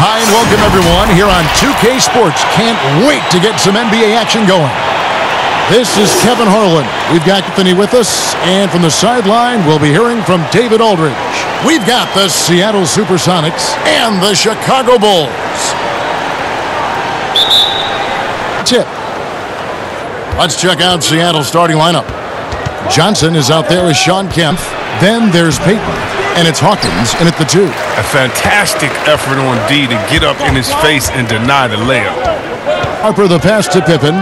Hi and welcome everyone here on 2K Sports. Can't wait to get some NBA action going. This is Kevin Harlan. We've got Anthony with us, and from the sideline, we'll be hearing from David Aldridge. We've got the Seattle SuperSonics and the Chicago Bulls. Tip. Let's check out Seattle's starting lineup. Johnson is out there with Sean Kemp. Then there's Payton, and it's Hawkins in at the 2. A fantastic effort on D to get up in his face and deny the layup. Harper the pass to Pippen.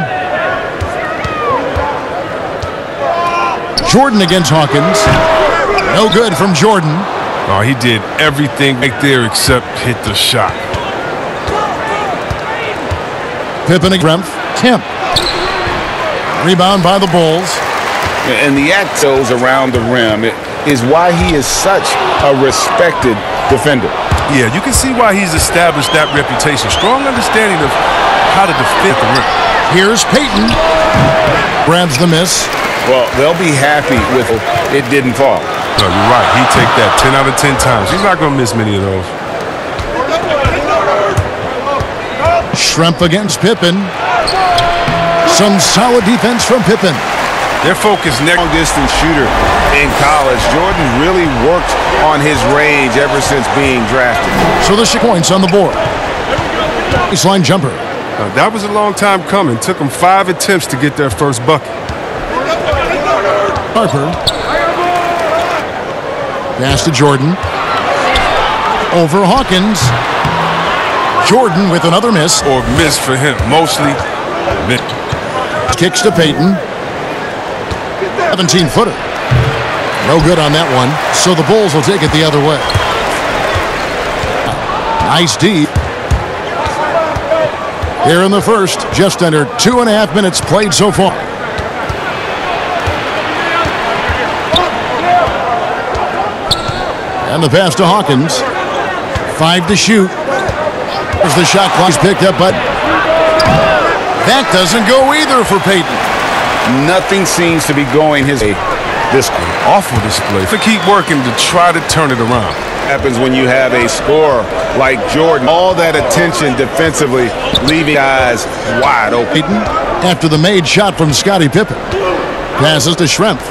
Jordan against Hawkins. No good from Jordan. Oh, he did everything right there except hit the shot. Pippen against Kemp. Rebound by the Bulls. And the axos around the rim is why he is such a respected defender. Yeah, you can see why he's established that reputation. Strong understanding of how to defend the rim. Here's Payton. Grabs the miss. Well, they'll be happy with it didn't fall. No, you're right. He'd take that 10 out of 10 times. He's not going to miss many of those. Schrempf against Pippen. Some solid defense from Pippen. Their focus next. Long-distance shooter in college. Jordan really worked on his range ever since being drafted. So the points on the board. Baseline jumper. That was a long time coming. Took them 5 attempts to get their first bucket. Harper. Pass to Jordan. Over Hawkins. Jordan with another miss. Or miss for him. Mostly miss. Kicks to Payton. 17-footer. No good on that one. So the Bulls will take it the other way. Nice D. Here in the first, just under 2.5 minutes played so far. And the pass to Hawkins. 5 to shoot. There's the shot clock picked up, but that doesn't go either for Payton. Nothing seems to be going his way. This awful display. To keep working to try to turn it around. Happens when you have a scorer like Jordan. All that attention defensively, leaving guys wide open. Payton, after the made shot from Scottie Pippen. Passes to Schrempf.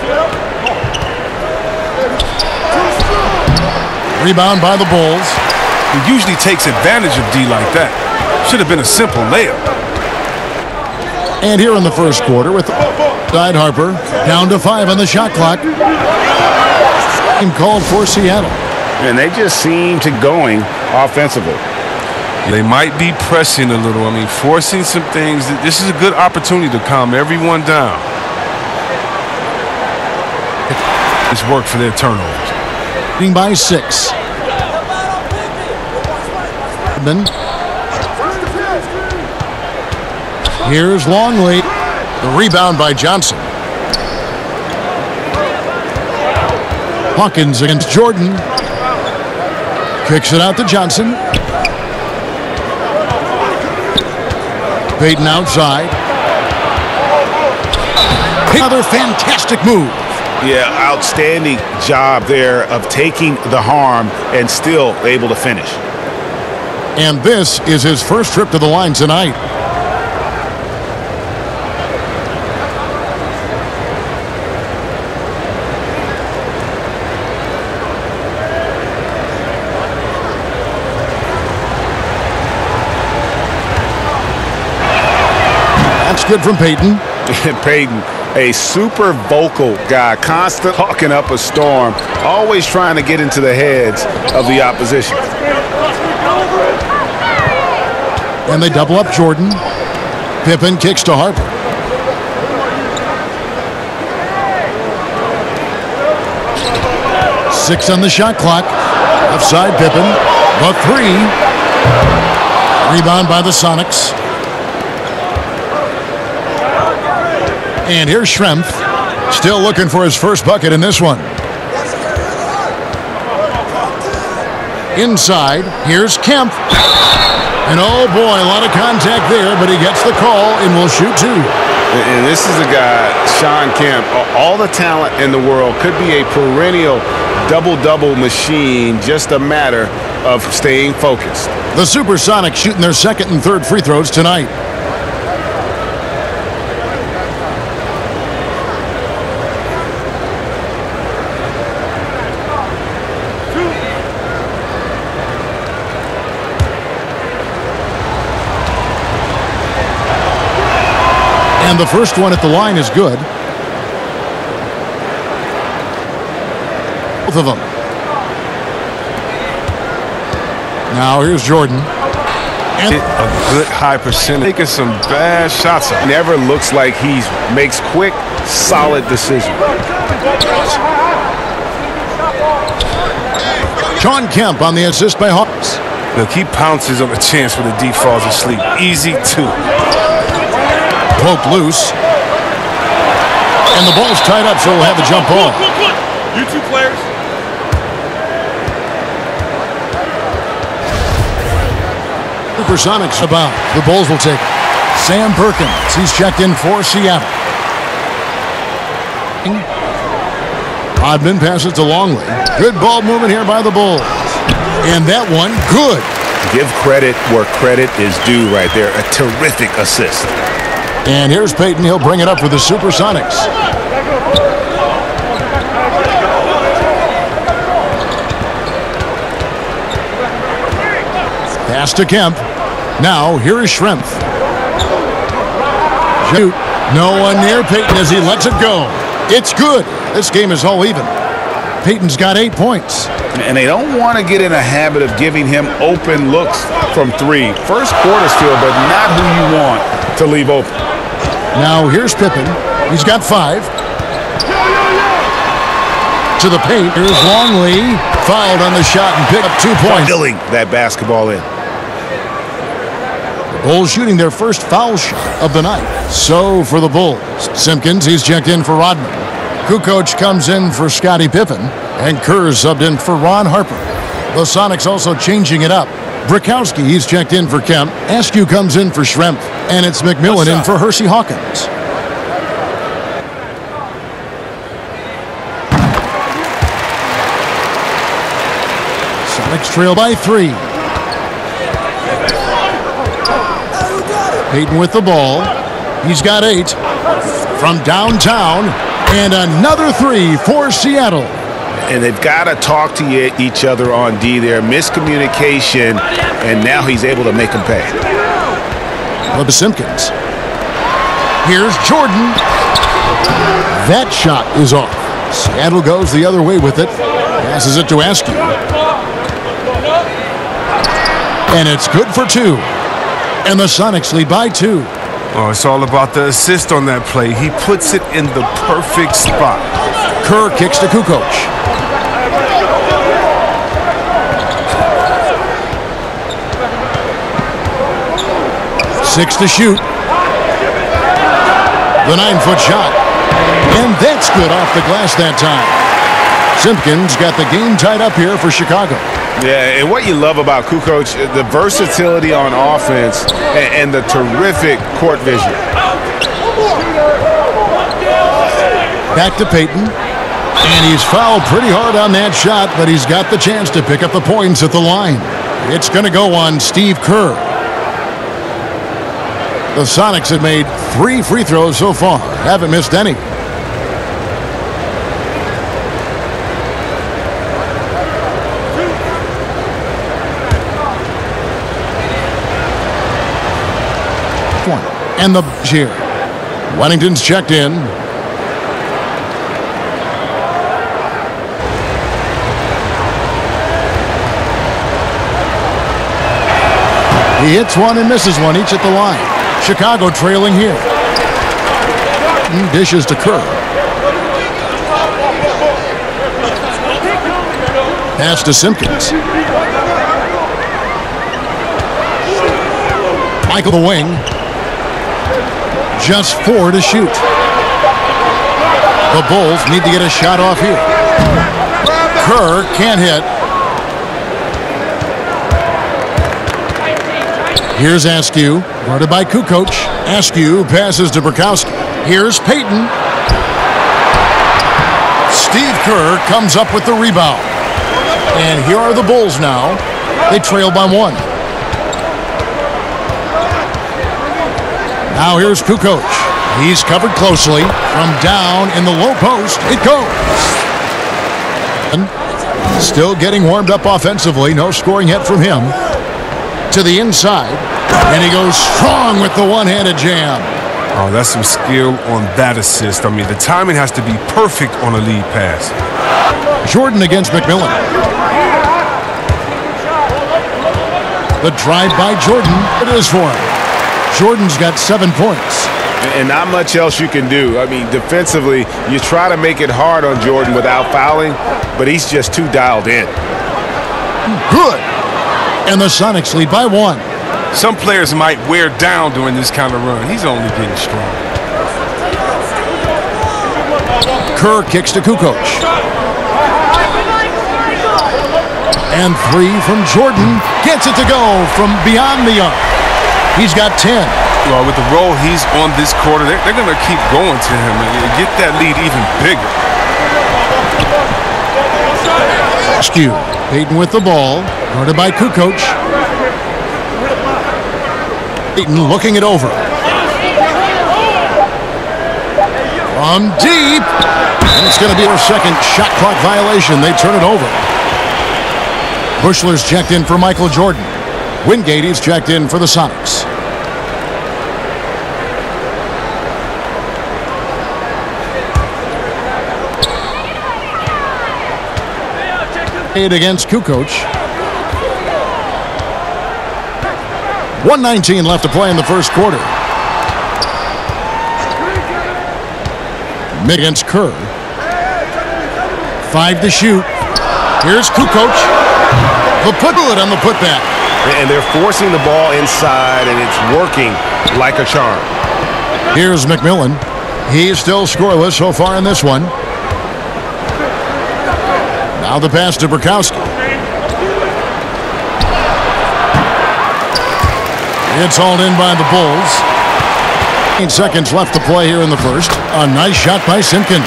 Rebound by the Bulls. He usually takes advantage of D like that. Should have been a simple layup. And here in the first quarter with Side Harper down to 5 on the shot clock. Team called for Seattle. And they just seem to going offensively. They might be pressing a little. I mean, forcing some things. This is a good opportunity to calm everyone down. It's worked for their turnovers. By 6. Here's Longley. The rebound by Johnson. Hawkins against Jordan. Kicks it out to Johnson. Payton outside. Another fantastic move. Yeah, outstanding job there of taking the harm and still able to finish. And this is his first trip to the line tonight. That's good from Payton. Payton, a super vocal guy, constant talking up a storm, always trying to get into the heads of the opposition. And they double up Jordan. Pippen kicks to Harper. Six on the shot clock. Offside Pippen. The 3. Rebound by the Sonics. And here's Schrempf. Still looking for his first bucket in this one. Inside, here's Kemp. And oh boy, a lot of contact there, but he gets the call and will shoot 2. And this is a guy, Sean Kemp, all the talent in the world, could be a perennial double-double machine, just a matter of staying focused. The SuperSonics shooting their second and third free throws tonight. And the first one at the line is good. Both of them. Now here's Jordan. And a good high percentage. Taking some bad shots. Never looks like he makes quick, solid decisions. Sean Kemp on the assist by Hawks. Look, he pounces on a chance when the D falls asleep. Easy two. Poked loose. And the ball's tied up, so we'll have a jump ball. You two players. SuperSonics about. The Bulls will take it. Sam Perkins. He's checked in for Seattle. Rodman passes to Longley. Good ball movement here by the Bulls. And that one, good. Give credit where credit is due right there. A terrific assist. And here's Payton. He'll bring it up for the SuperSonics. Pass to Kemp. Now, here is Schrempf. Shoot. No one near Payton as he lets it go. It's good. This game is all even. Payton's got 8 points. And they don't want to get in a habit of giving him open looks from three. First quarter's field, but not who you want to leave open. Now here's Pippen. He's got 5. To the paint. Here's Longley. Fouled on the shot and picked up 2 points. Filling that basketball in. The Bulls shooting their first foul shot of the night. So for the Bulls, Simpkins, he's checked in for Rodman. Kukoc comes in for Scottie Pippen. And Kerr subbed in for Ron Harper. The Sonics also changing it up. Brakowski, he's checked in for Kemp. Askew comes in for Schrempf. And it's McMillan in for Hersey Hawkins. Sonics trail by 3. Payton with the ball. He's got 8. From downtown. And another 3 for Seattle. And they've got to talk to each other on D there. Miscommunication, and now he's able to make them pay. Of Simpkins. Here's Jordan. That shot is off. Seattle goes the other way with it. Passes it to Askew. And it's good for 2. And the Sonics lead by 2. Oh, it's all about the assist on that play. He puts it in the perfect spot. Kerr kicks to Kukoc. Six to shoot. The 9-foot shot. And that's good off the glass that time. Simpkins got the game tied up here for Chicago. Yeah, and what you love about Kukoc, the versatility on offense and the terrific court vision. Back to Payton. And he's fouled pretty hard on that shot, but he's got the chance to pick up the points at the line. It's going to go on Steve Kerr. The Sonics have made 3 free throws so far. Haven't missed any. And the here. Wennington's checked in. He hits one and misses one, each at the line. Chicago trailing here. Dishes to Kerr. Pass to Simpkins. Michael the wing. Just 4 to shoot. The Bulls need to get a shot off here. Kerr can't hit. Here's Askew, guarded by Kukoc. Askew passes to Brakowski. Here's Payton. Steve Kerr comes up with the rebound. And here are the Bulls now. They trail by 1. Now here's Kukoc. He's covered closely. From down in the low post, it goes. Still getting warmed up offensively. No scoring yet from him. To the inside. And he goes strong with the one-handed jam. Oh, that's some skill on that assist. I mean, the timing has to be perfect on a lead pass. Jordan against McMillan. The drive by Jordan. It is for him. Jordan's got 7 points. And not much else you can do. I mean, defensively, you try to make it hard on Jordan without fouling, but he's just too dialed in. Good. And the Sonics lead by 1. Some players might wear down during this kind of run. He's only getting strong. Kerr kicks to Kukoc. And 3 from Jordan. Gets it to go from beyond the arc. He's got 10. Well, with the role he's on this quarter, they're going to keep going to him and get that lead even bigger. Rescue. Payton with the ball. Guarded by Kukoc. Payton looking it over. From deep. And it's going to be their second shot clock violation. They turn it over. Bushler's checked in for Michael Jordan. Wingate is checked in for the Sonics. Against Kukoc. 1:19 left to play in the first quarter. Mid against Kerr. 5 to shoot. Here's Kukoc. The put on the putback. And they're forcing the ball inside, and it's working like a charm. Here's McMillan. He's still scoreless so far in this one. Now the pass to Burkowski. It's hauled in by the Bulls. 8 seconds left to play here in the first. A nice shot by Simpkins.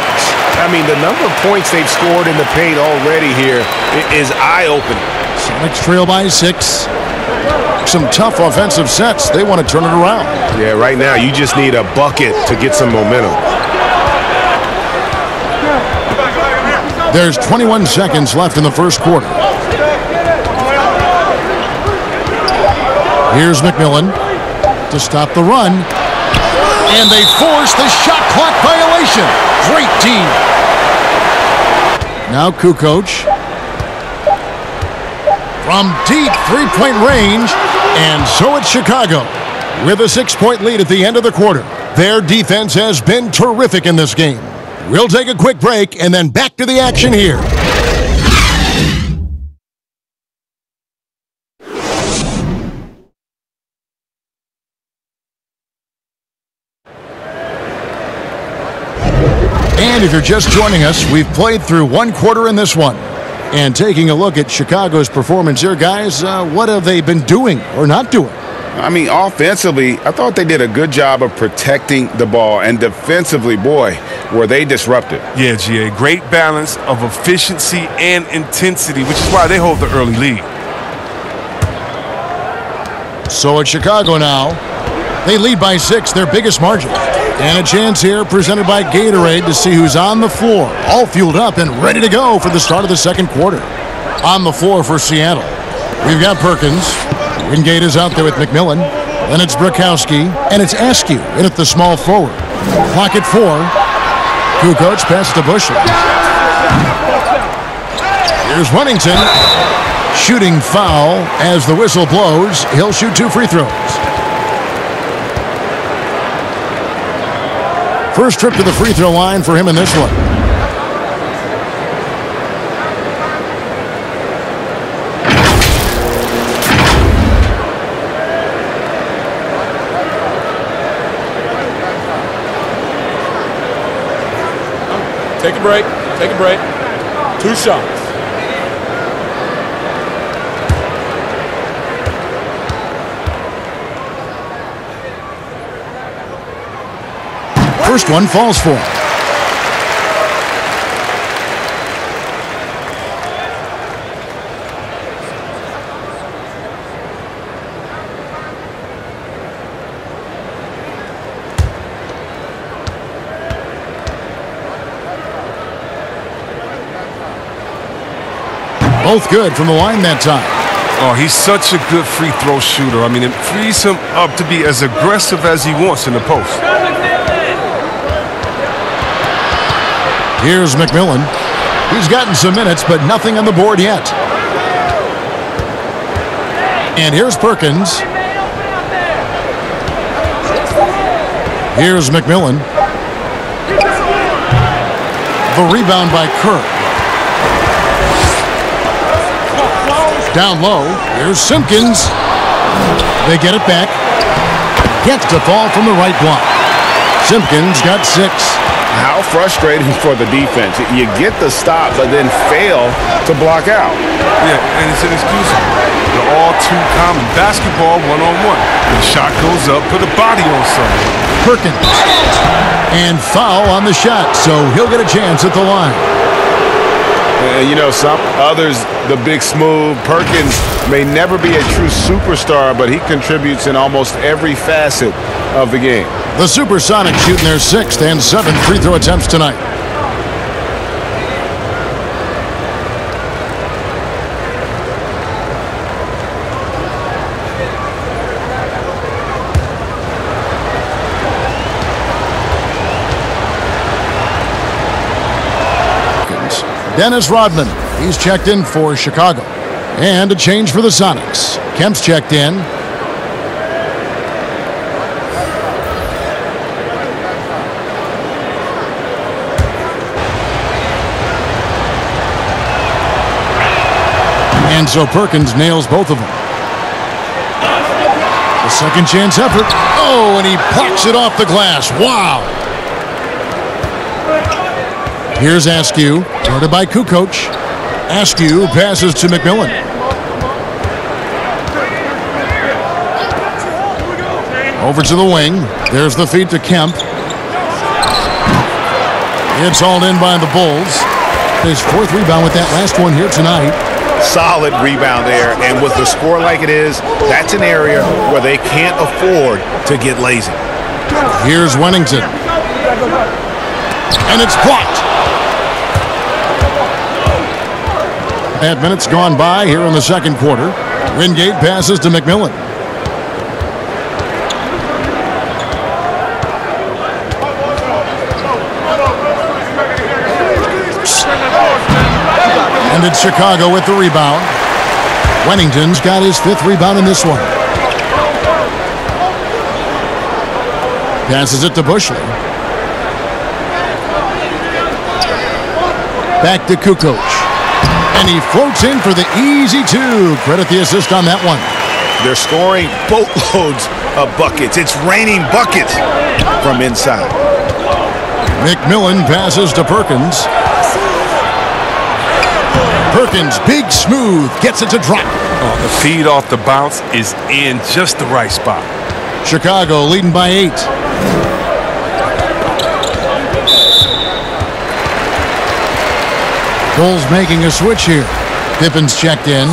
I mean, the number of points they've scored in the paint already here is eye-opening. Sonics trail by 6. Some tough offensive sets. They want to turn it around. Yeah, right now you just need a bucket to get some momentum. There's 21 seconds left in the first quarter. Here's McMillan to stop the run. And they force the shot clock violation. Great team. Now Kukoc. From deep three-point range. And so it's Chicago with a 6-point lead at the end of the quarter. Their defense has been terrific in this game. We'll take a quick break and then back to the action here. And if you're just joining us, we've played through 1 quarter in this one. And taking a look at Chicago's performance here, guys, what have they been doing or not doing? I mean, offensively, I thought they did a good job of protecting the ball. And defensively, boy, were they disruptive. Yeah, GA, great balance of efficiency and intensity, which is why they hold the early lead. So it's Chicago now. They lead by 6, their biggest margin. And a chance here presented by Gatorade to see who's on the floor, all fueled up and ready to go for the start of the second quarter. On the floor for Seattle, we've got Perkins. Wingate is out there with McMillan. Then it's Burkowski, and it's Askew in at the small forward. Clock at 4. Kukoc pass to Bushler. Here's Huntington. Shooting foul as the whistle blows. He'll shoot 2 free throws. First trip to the free throw line for him in this one. Take a break. Take a break. 2 shots. First one falls for him. Both good from the line that time. Oh, he's such a good free throw shooter. I mean, it frees him up to be as aggressive as he wants in the post. Here's McMillan. He's gotten some minutes, but nothing on the board yet. And here's Perkins. Here's McMillan. The rebound by Kerr. Down low, here's Simpkins. They get it back. Gets to fall from the right block. Simpkins got 6. How frustrating for the defense. You get the stop, but then fail to block out. Yeah, and it's inexcusable. They're all too common. Basketball one-on-one. The shot goes up, put a body on someone. Perkins. And foul on the shot, so he'll get a chance at the line. You know, some others, the big smooth Perkins may never be a true superstar, but he contributes in almost every facet of the game. The SuperSonics shooting their 6th and 7th free throw attempts tonight. Dennis Rodman, he's checked in for Chicago. And a change for the Sonics. Kemp's checked in. And so Perkins nails both of them. The second chance effort. Oh, and he plucks it off the glass. Wow. Here's Askew, guarded by Kukoc. Askew passes to McMillan. Over to the wing. There's the feed to Kemp. It's hauled in by the Bulls. His 4th rebound with that last one here tonight. Solid rebound there, and with the score like it is, that's an area where they can't afford to get lazy. Here's Wennington. And it's blocked. 8 minutes gone by here in the second quarter. Wingate passes to McMillan. And it's Chicago with the rebound. Wennington's got his 5th rebound in this one. Passes it to Bushley. Back to Kukoc. And he floats in for the easy 2. Credit the assist on that one. They're scoring boatloads of buckets. It's raining buckets from inside. McMillan passes to Perkins. Perkins, big smooth, gets it to drop. Oh, the feed off the bounce is in just the right spot. Chicago leading by 8. Bulls making a switch here. Pippen's checked in.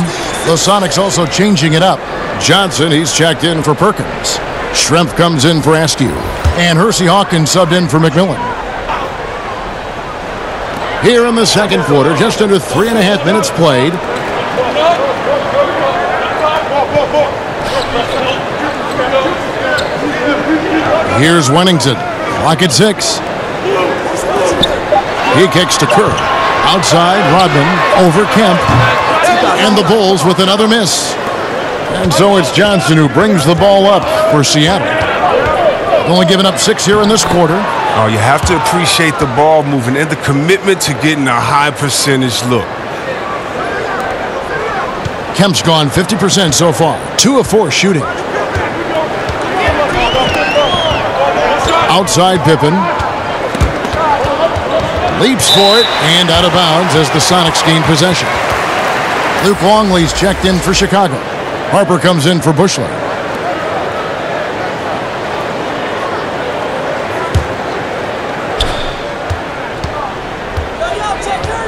The Sonics also changing it up. Johnson, he's checked in for Perkins. Schrempf comes in for Askew. And Hersey Hawkins subbed in for McMillan. Here in the second quarter, just under 3.5 minutes played. Here's Wennington. Clock at 6. He kicks to Kerr. Outside, Rodman over Kemp. And the Bulls with another miss. And so it's Johnson who brings the ball up for Seattle. Only giving up 6 here in this quarter. Oh, you have to appreciate the ball moving and the commitment to getting a high percentage look. Kemp's gone 50% so far. 2 of 4 shooting. Outside Pippen. Leaps for it and out of bounds as the Sonics gain possession. Luke Longley's checked in for Chicago. Harper comes in for Bushley.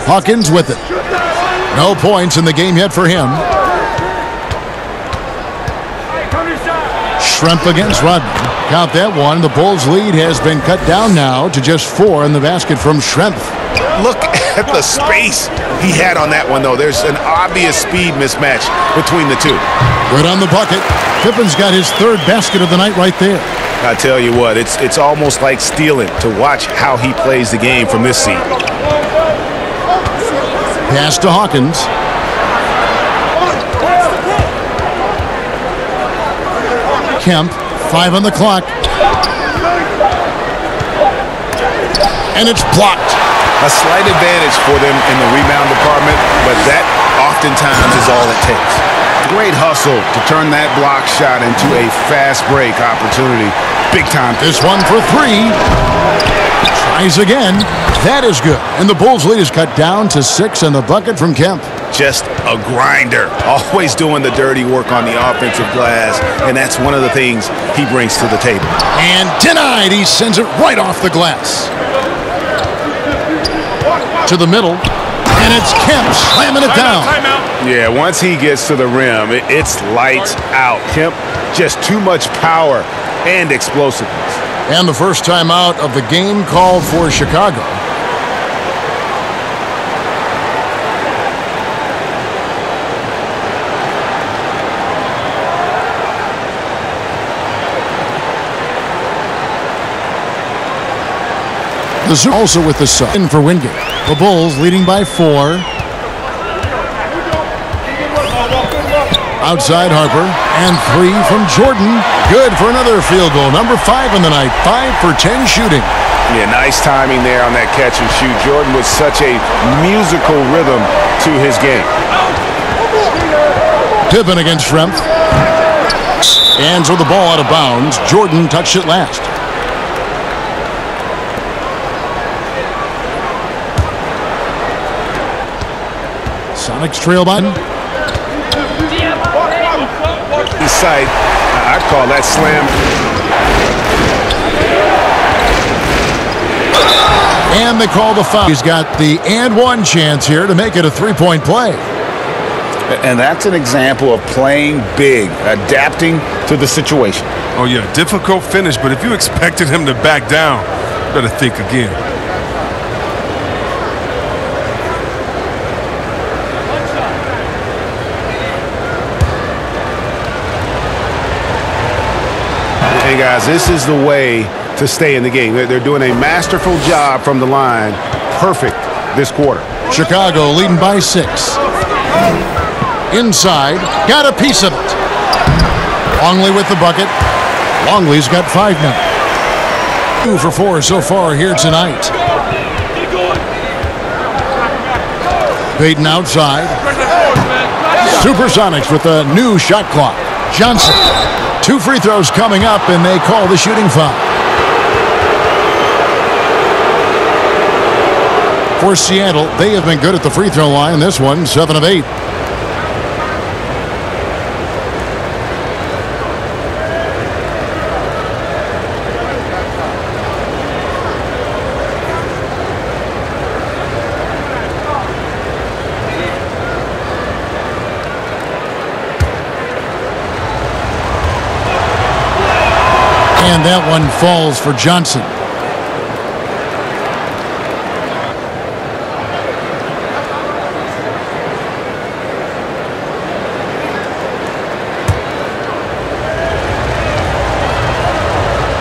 Hawkins with it. No points in the game yet for him. Schrempf against Rodman. Count that one. The Bulls' lead has been cut down now to just 4 in the basket from Schrempf. Look at the space he had on that one, though. There's an obvious speed mismatch between the two. Good on the bucket. Pippen's got his 3rd basket of the night right there. I tell you what, it's almost like stealing to watch how he plays the game from this seat. Pass to Hawkins. Kemp, 5 on the clock. And it's blocked. A slight advantage for them in the rebound department, but that oftentimes is all it takes. Great hustle to turn that block shot into a fast break opportunity. Big time. This one for 3. Tries again. That is good. And the Bulls' lead is cut down to 6 and the bucket from Kemp. Just a grinder. Always doing the dirty work on the offensive glass, and that's one of the things he brings to the table. And denied. He sends it right off the glass. To the middle. And it's Kemp slamming it down. Yeah, once he gets to the rim, it's lights out. Kemp, just too much power and explosiveness. And the first timeout of the game called for Chicago. The Zoo also with the sub in for Wingate. The Bulls leading by 4. Outside Harper, and 3 from Jordan. Good for another field goal. Number 5 in the night. 5 for 10 shooting. Yeah, nice timing there on that catch and shoot. Jordan with such a musical rhythm to his game. Pippen against Schrempf. And so the ball out of bounds. Jordan touched it last. Sonics trail by. Sight, I'd call that slam. And they call the foul. He's got the and one chance here to make it a 3-point play. And that's an example of playing big, adapting to the situation. Oh, yeah, difficult finish, but if you expected him to back down, better think again. Hey, guys, this is the way to stay in the game. They're doing a masterful job from the line. Perfect this quarter. Chicago leading by 6. Inside, got a piece of it. Longley with the bucket. Longley's got 5 now. 2 for 4 so far here tonight. Payton outside. SuperSonics with a new shot clock. Johnson. 2 free throws coming up, and they call the shooting foul. For Seattle, they have been good at the free throw line. This one, 7 of 8. And that one falls for Johnson.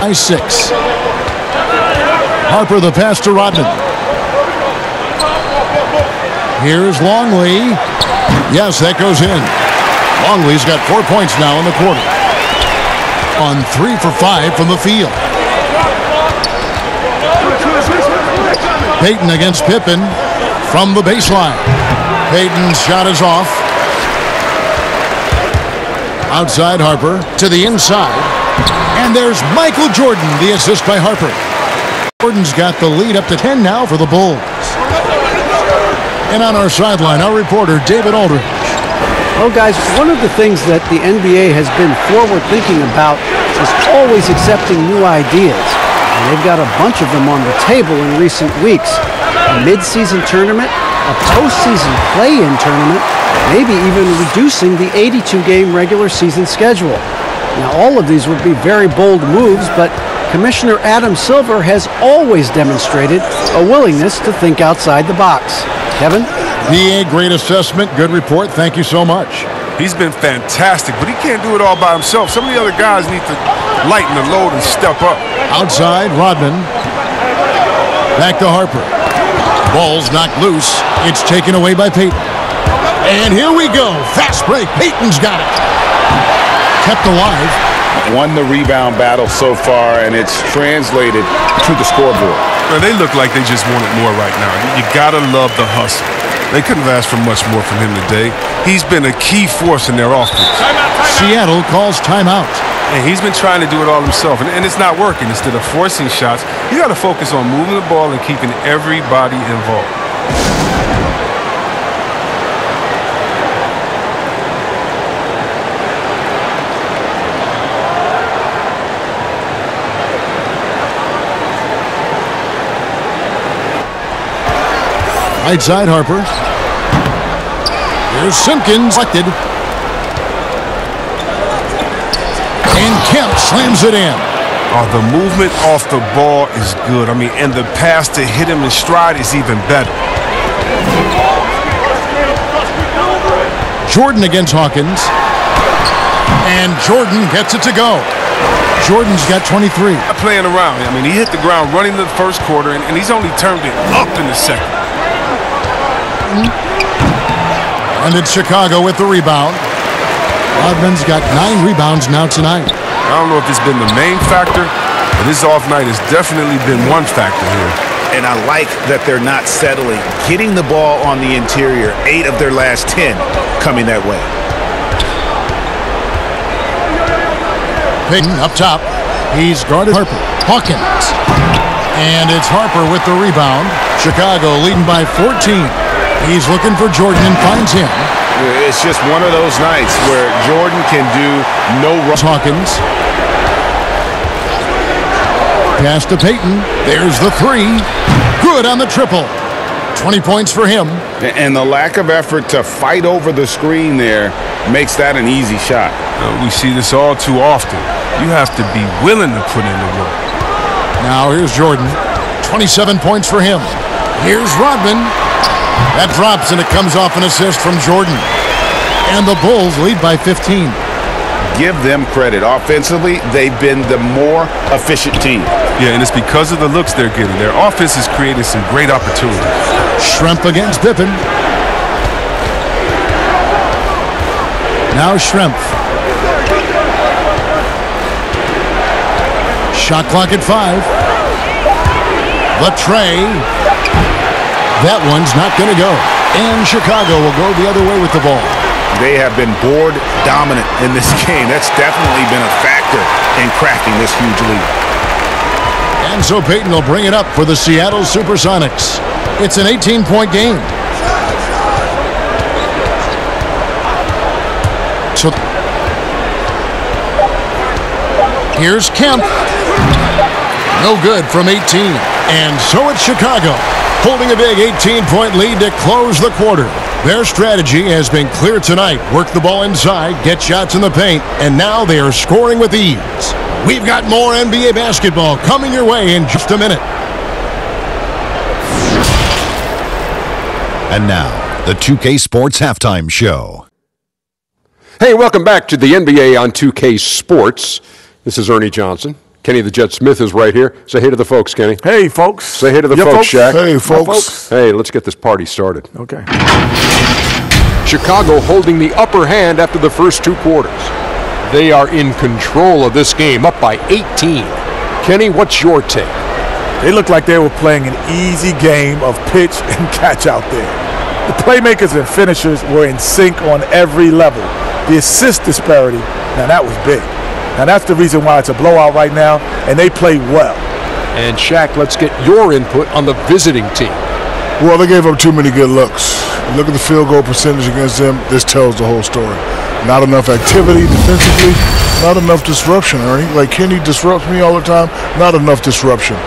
By 6. Harper the pass to Rodman. Here's Longley. Yes, that goes in. Longley's got 4 points now in the quarter. On 3 for 5 from the field. Payton against Pippen from the baseline. Payton's shot is off. Outside Harper to the inside. And there's Michael Jordan, the assist by Harper. Jordan's got the lead up to 10 now for the Bulls. And on our sideline, our reporter, David Aldridge. Well, guys, one of the things that the NBA has been forward-thinking about is always accepting new ideas. And they've got a bunch of them on the table in recent weeks. A mid-season tournament, a postseason play-in tournament, maybe even reducing the 82-game regular season schedule. Now, all of these would be very bold moves, but Commissioner Adam Silver has always demonstrated a willingness to think outside the box. Kevin? BA, great assessment, good report. Thank you so much. He's been fantastic, but he can't do it all by himself. Some of the other guys need to lighten the load and step up. Outside, Rodman. Back to Harper. Ball's knocked loose. It's taken away by Peyton. And here we go. Fast break. Peyton's got it. Kept alive. Won the rebound battle so far, and it's translated to the scoreboard. Now, they look like they just want it more right now. You gotta love the hustle. They couldn't have asked for much more from him today. He's been a key force in their offense. Seattle calls timeout. And he's been trying to do it all himself, and it's not working. Instead of forcing shots, you got to focus on moving the ball and keeping everybody involved. Right side, Harper. Here's Simpkins. Selected. And Kemp slams it in. Oh, the movement off the ball is good. I mean, and the pass to hit him in stride is even better. Jordan against Hawkins. And Jordan gets it to go. Jordan's got 23. Not playing around. I mean, he hit the ground running the first quarter, and he's only turned it up in the second. And it's Chicago with the rebound. Rodman's got 9 rebounds now tonight. I don't know if it's been the main factor, but his off night has definitely been one factor here. And I like that they're not settling. Getting the ball on the interior, 8 of their last 10 coming that way. Peyton up top. He's guarded Harper. Hawkins. And it's Harper with the rebound. Chicago leading by 14. He's looking for Jordan and finds him. It's just one of those nights where Jordan can do no wrong. Hawkins. Pass to Peyton. There's the 3. Good on the triple. 20 points for him. And the lack of effort to fight over the screen there makes that an easy shot. We see this all too often. You have to be willing to put in the work. Now here's Jordan. 27 points for him. Here's Rodman. That drops, and it comes off an assist from Jordan. And the Bulls lead by 15. Give them credit. Offensively, they've been the more efficient team. Yeah, and it's because of the looks they're getting. Their offense has created some great opportunities. Schrempf against Pippen. Now Schrempf. Shot clock at 5. The tray. That one's not going to go. And Chicago will go the other way with the ball. They have been board dominant in this game. That's definitely been a factor in cracking this huge lead. And so Peyton will bring it up for the Seattle SuperSonics. It's an 18-point game. So here's Kemp. No good from 18. And so it's Chicago, holding a big 18-point lead to close the quarter. Their strategy has been clear tonight. Work the ball inside, get shots in the paint, and now they are scoring with ease. We've got more NBA basketball coming your way in just a minute. And now, the 2K Sports Halftime Show. Hey, welcome back to the NBA on 2K Sports. This is Ernie Johnson. Kenny the Jet Smith is right here. Say hey to the folks, Kenny. Hey, folks. Say hey to the folks, Shaq. Hey, folks. Hey, let's get this party started. Okay. Chicago holding the upper hand after the first 2 quarters. They are in control of this game, up by 18. Kenny, what's your take? They looked like they were playing an easy game of pitch and catch out there. The playmakers and finishers were in sync on every level. The assist disparity, now that was big. Now that's the reason why it's a blowout right now, and they played well. And Shaq, let's get your input on the visiting team. Well, they gave up too many good looks. Look at the field goal percentage against them. This tells the whole story. Not enough activity defensively, not enough disruption, Ernie. Like Kenny disrupts me all the time, not enough disruption.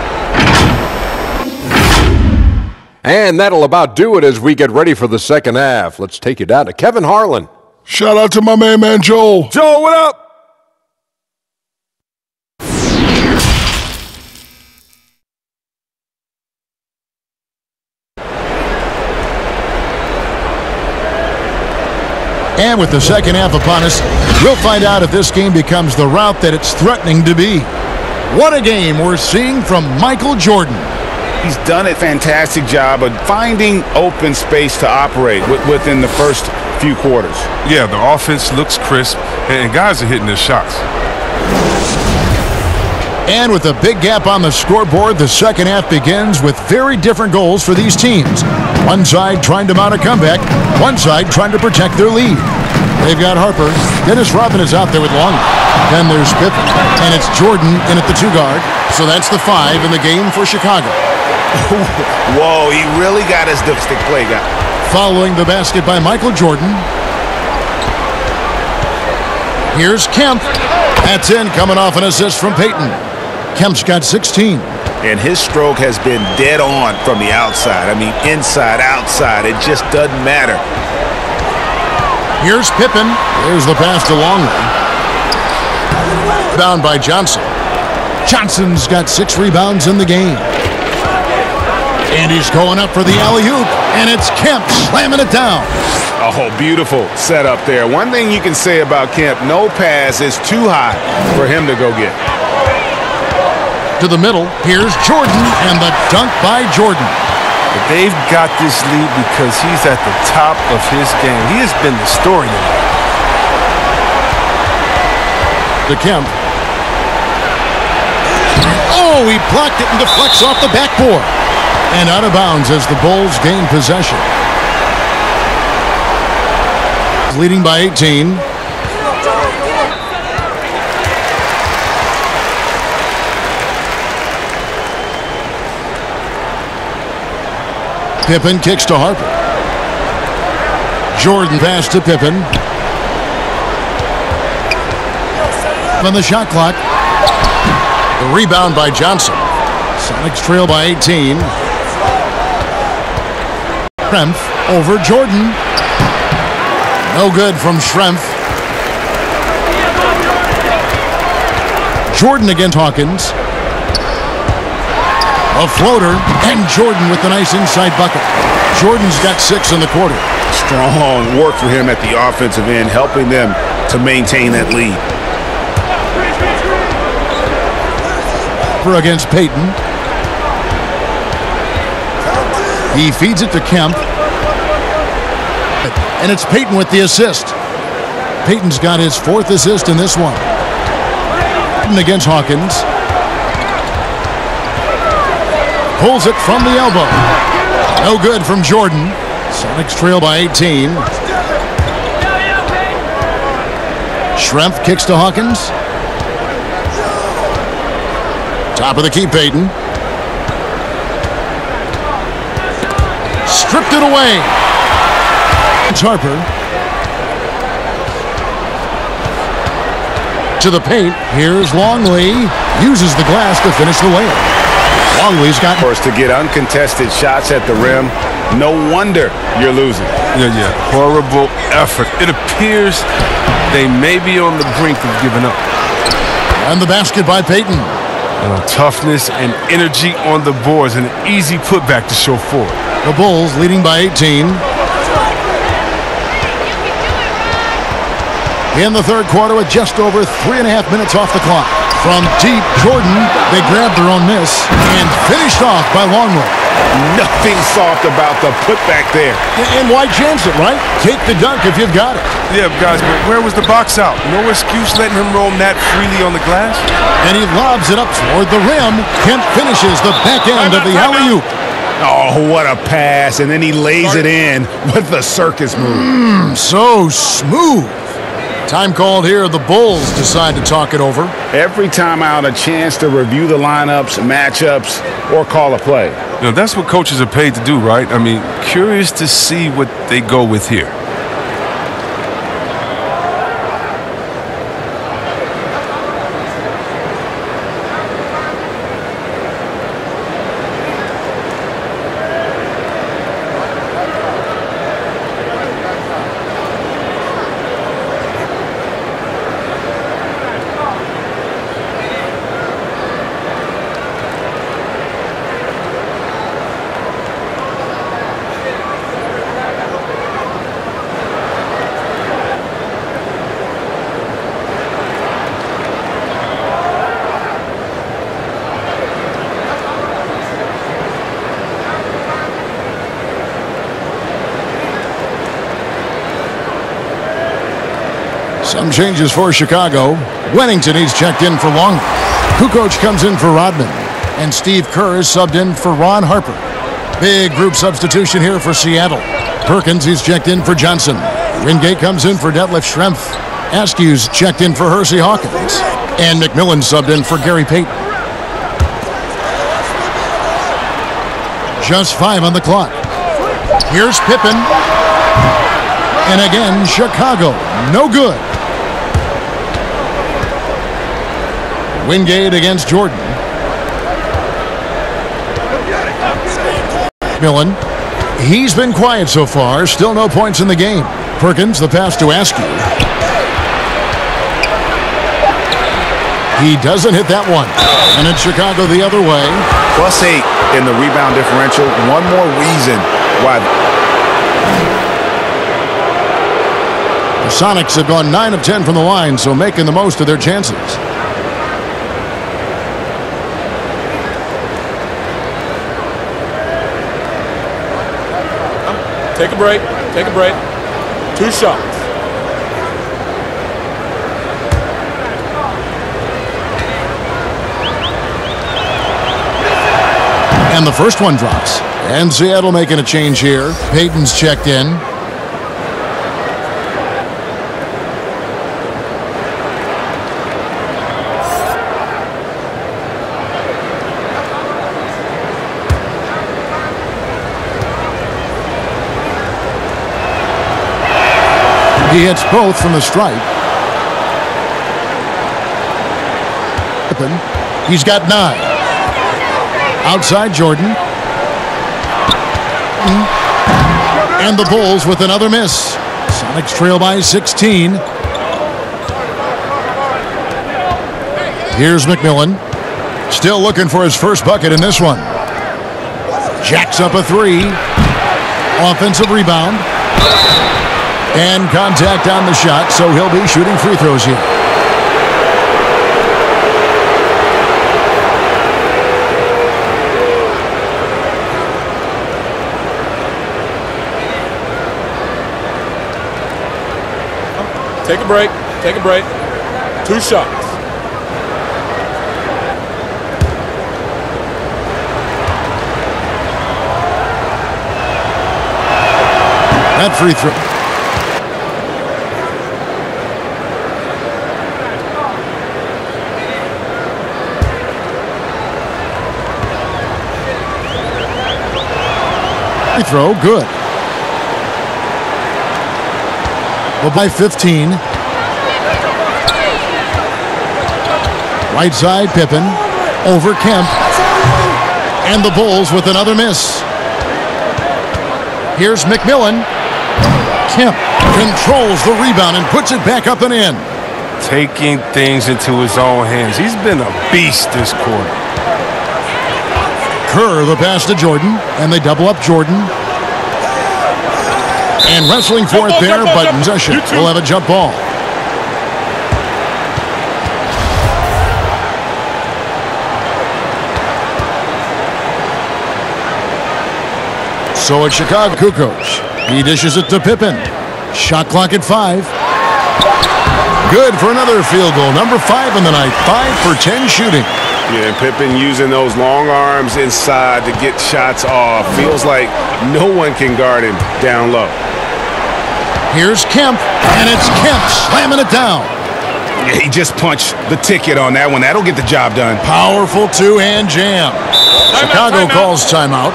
And that'll about do it as we get ready for the second half. Let's take you down to Kevin Harlan. Shout out to my man Joel. Joel, what up? And with the second half upon us, we'll find out if this game becomes the route that it's threatening to be. What a game we're seeing from Michael Jordan. He's done a fantastic job of finding open space to operate within the first few quarters. Yeah, the offense looks crisp, and guys are hitting their shots. And with a big gap on the scoreboard, the second half begins with very different goals for these teams. One side trying to mount a comeback, one side trying to protect their lead. They've got Harper. Dennis Rodman is out there with Long. Then there's Pippen, and it's Jordan in at the 2 guard. So that's the 5 in the game for Chicago. Whoa, he really got his dipstick play guy. Following the basket by Michael Jordan. Here's Kemp. That's in, coming off an assist from Payton. Kemp's got 16. And his stroke has been dead on from the outside. I mean, inside, outside, it just doesn't matter. Here's Pippen. There's the pass to Longley. Rebound by Johnson. Johnson's got 6 rebounds in the game. And he's going up for the alley-oop, and it's Kemp slamming it down. Oh, beautiful setup there. One thing you can say about Kemp, no pass is too high for him to go get. To the middle, here's Jordan, and the dunk by Jordan. But they've got this lead because he's at the top of his game. He has been the story tonight. To Kemp. Oh, he blocked it and deflects off the backboard. And out of bounds as the Bulls gain possession. Leading by 18. Pippen kicks to Harper. Jordan pass to Pippen. On the shot clock. The rebound by Johnson. Sonics trail by 18. Schrempf over Jordan. No good from Schrempf. Jordan against Hawkins. A floater, and Jordan with the nice inside bucket. Jordan's got 6 in the quarter. Strong work for him at the offensive end, helping them to maintain that lead. Against Payton. He feeds it to Kemp. And it's Payton with the assist. Payton's got his 4th assist in this one. Against Hawkins. Pulls it from the elbow. No good from Jordan. Sonics trail by 18. Schrempf kicks to Hawkins. Top of the key, Payton. Stripped it away. It's Harper. To the paint. Here's Longley. Uses the glass to finish the layup. Longley's got to get uncontested shots at the rim. No wonder you're losing. Yeah. Horrible effort. It appears they may be on the brink of giving up. And the basket by Payton. Toughness and energy on the boards, and an easy putback to show forward. The Bulls leading by 18. In the third quarter with just over 3.5 minutes off the clock. From deep, Jordan, they grabbed their own miss and finished off by Longley. Nothing soft about the putback there. And why chance it, right? Take the dunk if you've got it. Yeah, guys, but where was the box out? No excuse letting him roam that freely on the glass. And he lobs it up toward the rim. Kemp finishes the back end of the alley-oop. Oh, what a pass. And then he lays it in with the circus move. So smooth. Time called here. The Bulls decide to talk it over. Every time out, a chance to review the lineups, matchups, or call a play. You know, that's what coaches are paid to do, right? I mean, curious to see what they go with here. Some changes for Chicago. Wennington, he's checked in for Long. Kukoc comes in for Rodman. And Steve Kerr is subbed in for Ron Harper. Big group substitution here for Seattle. Perkins, he's checked in for Johnson. Wingate comes in for Detlef Schrempf. Askew's checked in for Hersey Hawkins. And McMillan subbed in for Gary Payton. Just 5 on the clock. Here's Pippen. And again, Chicago. No good. Wingate against Jordan. McMillan. He's been quiet so far. Still no points in the game. Perkins, the pass to Askew. He doesn't hit that one. And it's Chicago the other way. +8 in the rebound differential. One more reason why. The Sonics have gone 9 of 10 from the line, so making the most of their chances. Take a break. Take a break. 2 shots. And the first one drops. And Seattle making a change here. Payton's checked in. He hits both from the stripe. He's got 9. Outside Jordan. And the Bulls with another miss. Sonics trail by 16. Here's McMillan. Still looking for his first bucket in this one. Jacks up a 3. Offensive rebound. And contact on the shot, so he'll be shooting free throws here. Take a break. Take a break. 2 shots. That free throw. Free throw, good. Well, by 15. Right side, Pippen. Over Kemp. And the Bulls with another miss. Here's McMillan. Kemp controls the rebound and puts it back up and in. Taking things into his own hands. He's been a beast this quarter. Kerr, the pass to Jordan, and they double up Jordan. And wrestling for it there, but possession will have a jump ball. So it's Chicago. Kukoc. He dishes it to Pippen. Shot clock at 5. Good for another field goal. Number 5 in the night. 5 for 10 shooting. Yeah, and Pippen using those long arms inside to get shots off. Feels like no one can guard him down low. Here's Kemp, and it's Kemp slamming it down. Yeah, he just punched the ticket on that one. That'll get the job done. Powerful two-hand jam. Chicago calls timeout.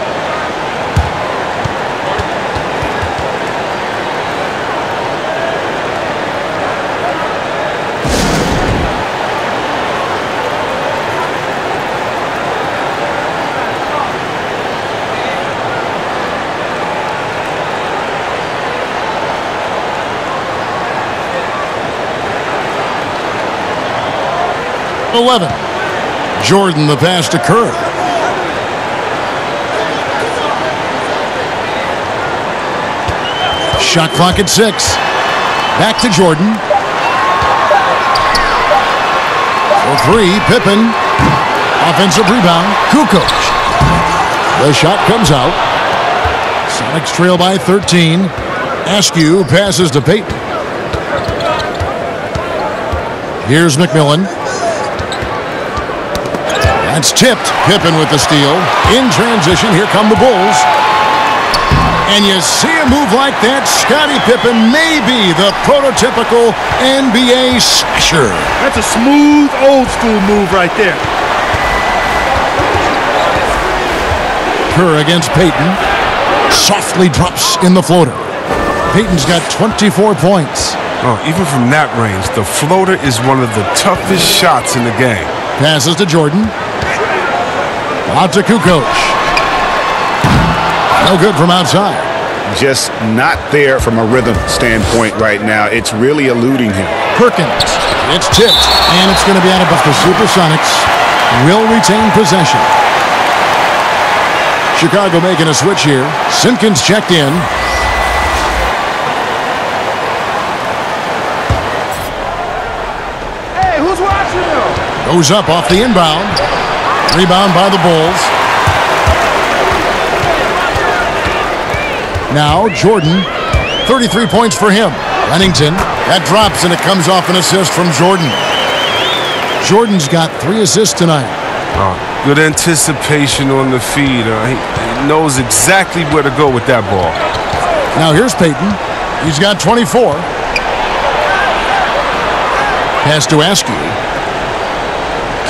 Jordan, the pass to Kerr. Shot clock at 6. Back to Jordan. For 3, Pippen. Offensive rebound, Kukoc. The shot comes out. Sonics trail by 13. Askew passes to Payton. Here's McMillan. That's tipped. Pippen with the steal. In transition, here come the Bulls. And you see a move like that, Scottie Pippen may be the prototypical NBA slasher. That's a smooth, old-school move right there. Kerr against Payton. Softly drops in the floater. Payton's got 24 points. Oh, even from that range, the floater is one of the toughest shots in the game. Passes to Jordan. Out to Kukoc. No good from outside. Just not there from a rhythm standpoint right now. It's really eluding him. Perkins. It's tipped, and it's going to be out of bounds. The SuperSonics will retain possession. Chicago making a switch here. Simpkins checked in. Hey, who's watching him? Goes up off the inbound. Rebound by the Bulls. Now Jordan, 33 points for him. Pennington, that drops and it comes off an assist from Jordan. Jordan's got 3 assists tonight. Good anticipation on the feed. He knows exactly where to go with that ball. Now here's Payton. He's got 24. Pass to Askew.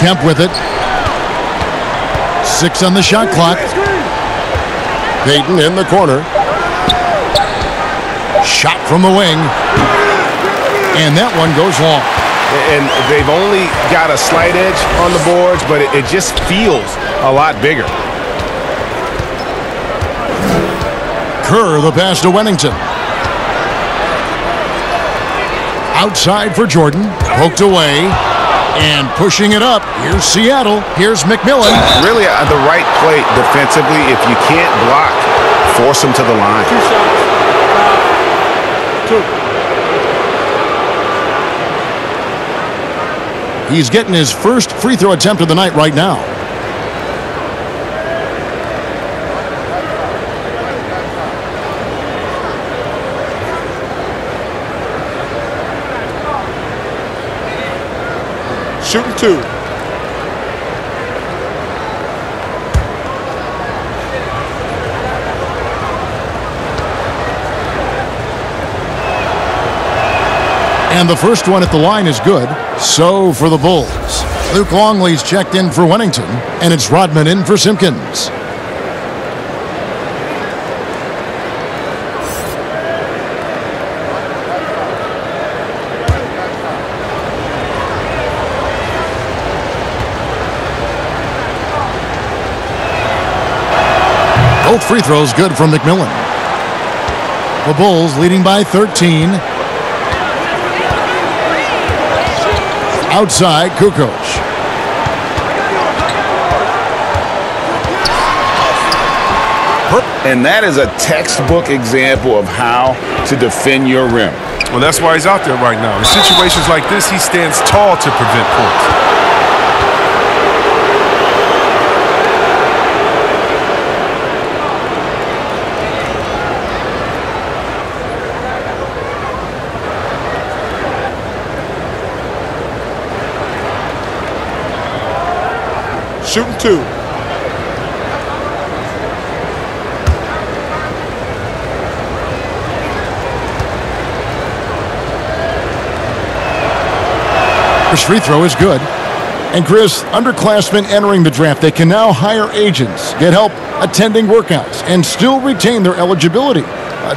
Kemp with it. 6 on the shot clock. Payton in the corner. Shot from the wing. And that one goes long. And they've only got a slight edge on the boards, but it just feels a lot bigger. Kerr, the pass to Wennington. Outside for Jordan. Poked away. And pushing it up. Here's Seattle. Here's McMillan. Really the right play defensively. If you can't block, force them to the line. 2 shots. 2. He's getting his first free throw attempt of the night right now. Shooting 2. And the first one at the line is good. So for the Bulls. Luke Longley's checked in for Wennington, and it's Rodman in for Simpkins. Both free throws good from McMillan. The Bulls leading by 13. Outside, Kukoc. And that is a textbook example of how to defend your rim. Well, that's why he's out there right now. In situations like this, he stands tall to prevent points. Shooting 2. His free throw is good. And Chris, underclassmen entering the draft, they can now hire agents, get help attending workouts, and still retain their eligibility.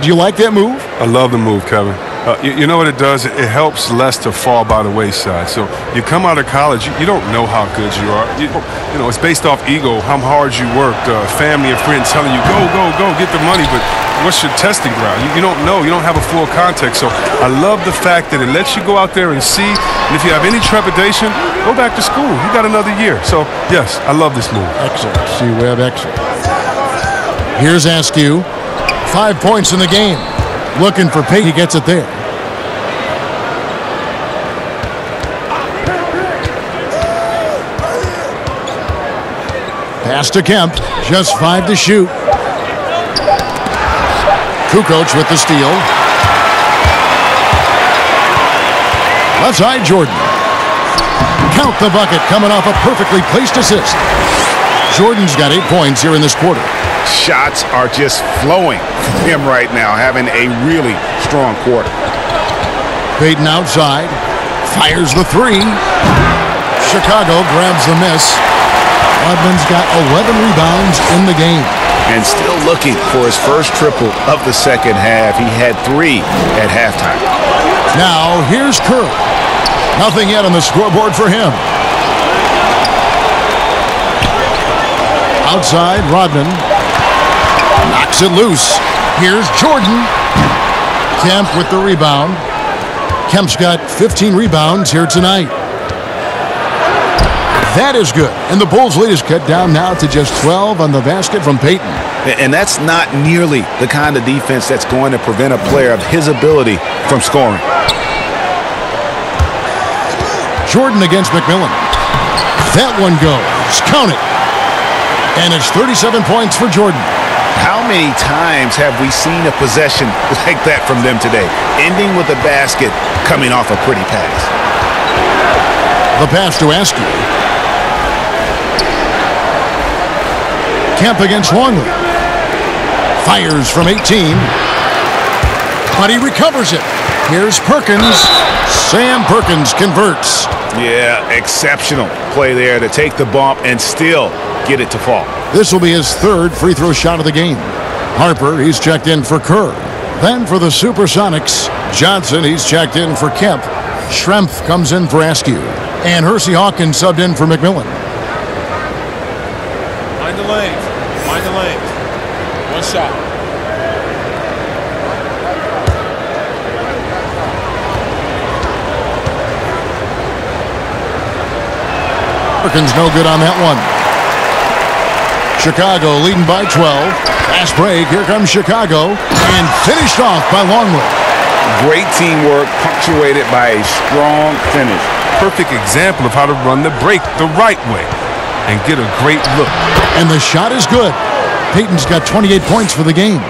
Do you like that move? I love the move, Kevin. You know what it does? It helps less to fall by the wayside. So you come out of college, you don't know how good you are. You know, it's based off ego, how hard you worked, family and friends telling you, go, go, go, get the money, but what's your testing ground? You don't know. You don't have a full context. So I love the fact that it lets you go out there and see, and if you have any trepidation, go back to school. You got another year. So, yes, I love this move. Excellent. See, Webb, excellent. Here's Askew. 5 points in the game. Looking for Payton. He gets it there. Pass to Kemp. Just 5 to shoot. Kukoc with the steal. Left side, Jordan. Count the bucket coming off a perfectly placed assist. Jordan's got 8 points here in this quarter. Shots are just flowing from him right now, having a really strong quarter. Payton outside. Fires the three. Chicago grabs the miss. Rodman's got 11 rebounds in the game. And still looking for his first triple of the second half. He had 3 at halftime. Now here's Kerr. Nothing yet on the scoreboard for him. Outside, Rodman. Knocks it loose. Here's Jordan. Kemp with the rebound. Kemp's got 15 rebounds here tonight. That is good. And the Bulls' lead is cut down now to just 12 on the basket from Payton. And that's not nearly the kind of defense that's going to prevent a player of his ability from scoring. Jordan against McMillan. That one goes. Count it. And it's 37 points for Jordan. How many times have we seen a possession like that from them today, ending with a basket coming off a pretty pass? The pass to Askew. Kemp against Longley. Fires from 18. But he recovers it. Here's Perkins. Sam Perkins converts. Yeah, exceptional play there to take the bump and still get it to fall. This will be his 3rd free throw shot of the game. Harper, he's checked in for Kerr. Then for the SuperSonics, Johnson, he's checked in for Kemp. Schrempf comes in for Askew. And Hersey Hawkins subbed in for McMillan. Mind the lanes. Mind the lanes. One shot. Perkins no good on that one. Chicago leading by 12. Fast break. Here comes Chicago. And finished off by Longley. Great teamwork punctuated by a strong finish. Perfect example of how to run the break the right way and get a great look. And the shot is good. Payton's got 28 points for the game.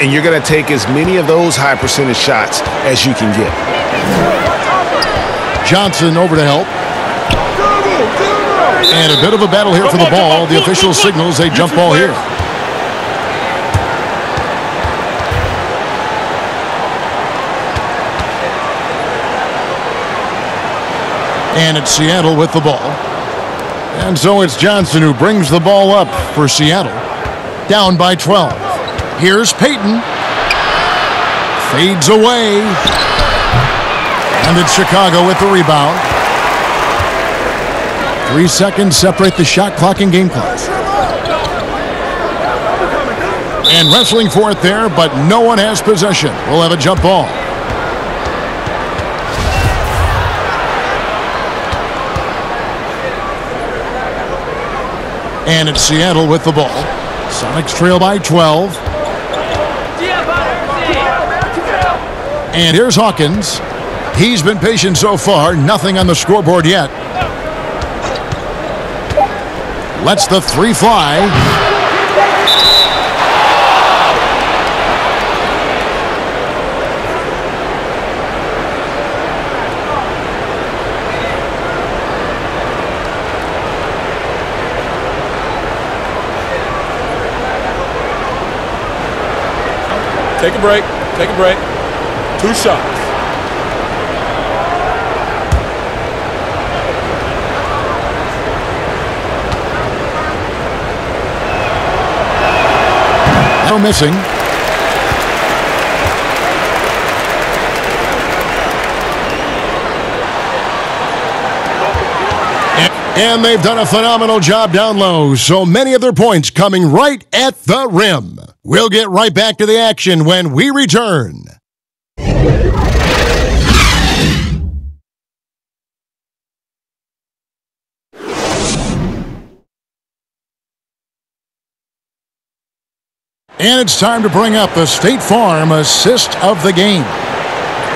And you're going to take as many of those high percentage shots as you can get. Johnson over to help. And a bit of a battle here for the ball. The official signals a jump ball here. And it's Seattle with the ball. And so it's Johnson who brings the ball up for Seattle. Down by 12. Here's Payton. Fades away. And it's Chicago with the rebound. 3 seconds separate the shot clock and game clock. And wrestling for it there, but no one has possession. We'll have a jump ball. And it's Seattle with the ball. Sonics trail by 12. And here's Hawkins. He's been patient so far. Nothing on the scoreboard yet. Lets the three fly. Take a break. Take a break. 2 shots. No missing. And they've done a phenomenal job down low. So many of their points coming right at the rim. We'll get right back to the action when we return. And it's time to bring up the State Farm assist of the game.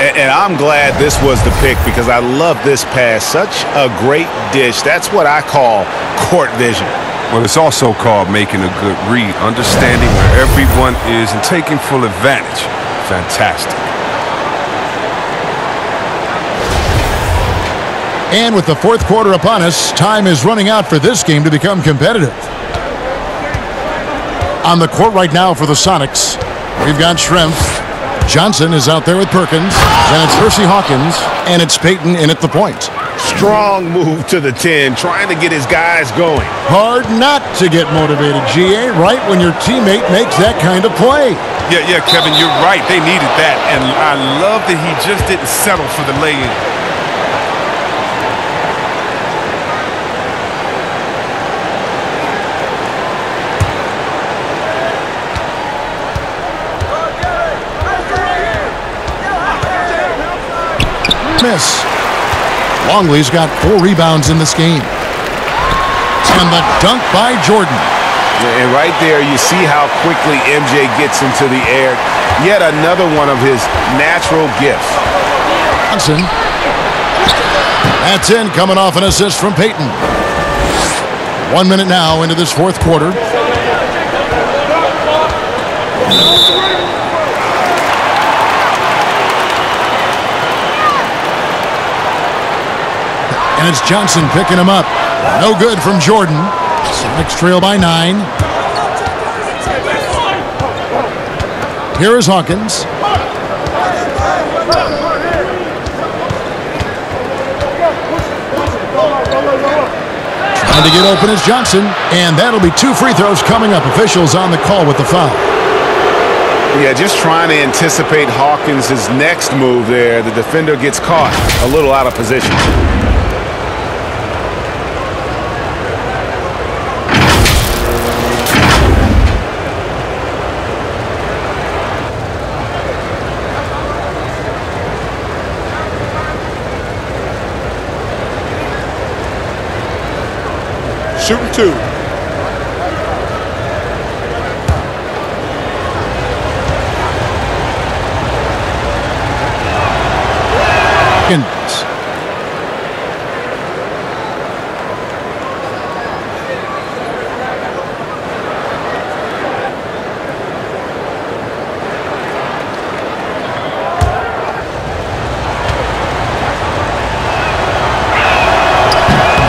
And I'm glad this was the pick because I love this pass. Such a great dish. That's what I call court vision. Well, it's also called making a good read, understanding where everyone is and taking full advantage. Fantastic. And with the fourth quarter upon us, time is running out for this game to become competitive. On the court right now for the Sonics, we've got Schrempf. Johnson is out there with Perkins. Then it's Percy Hawkins, and it's Payton in at the point. Strong move to the 10, trying to get his guys going. Hard not to get motivated, GA, right when your teammate makes that kind of play. Yeah, Kevin, you're right. They needed that, and I love that he just didn't settle for the lay-in. Miss. Longley's got 4 rebounds in this game. And the dunk by Jordan. And right there, you see how quickly MJ gets into the air. Yet another one of his natural gifts. Johnson. That's in, coming off an assist from Payton. 1 minute now into this fourth quarter. And it's Johnson picking him up. No good from Jordan. Sonics trail by 9. Here is Hawkins. Trying to get open is Johnson. And that'll be 2 free throws coming up. Officials on the call with the foul. Yeah, just trying to anticipate Hawkins' next move there. The defender gets caught a little out of position. Shooting 2.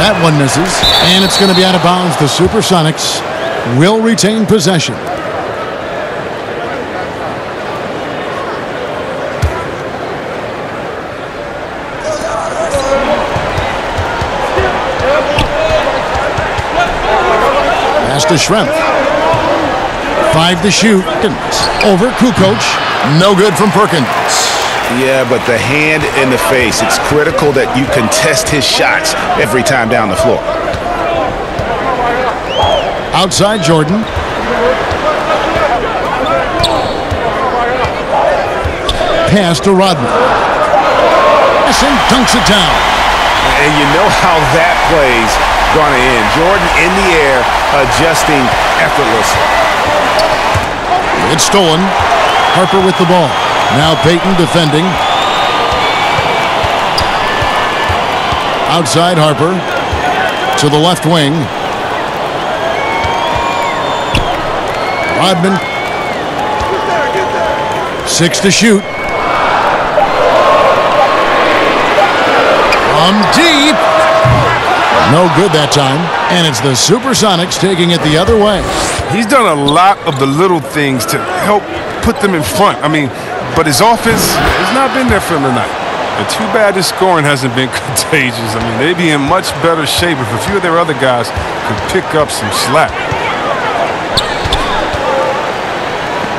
That one misses, and it's going to be out of bounds. The SuperSonics will retain possession. Pass to Schrempf. 5 to shoot. Over Kukoc. No good from Perkins. Yeah, but the hand in the face, it's critical that you contest his shots every time down the floor. Outside Jordan. Pass to Rodman. And dunks it down. And you know how that play's going to end. Jordan in the air, adjusting effortlessly. It's stolen. Harper with the ball. Now Payton defending. Outside Harper. To the left wing. Rodman. 6 to shoot. From deep. No good that time. And it's the SuperSonics taking it the other way. He's done a lot of the little things to help put them in front. But his offense has not been there for him tonight. And too bad his scoring hasn't been contagious. They'd be in much better shape if a few of their other guys could pick up some slack.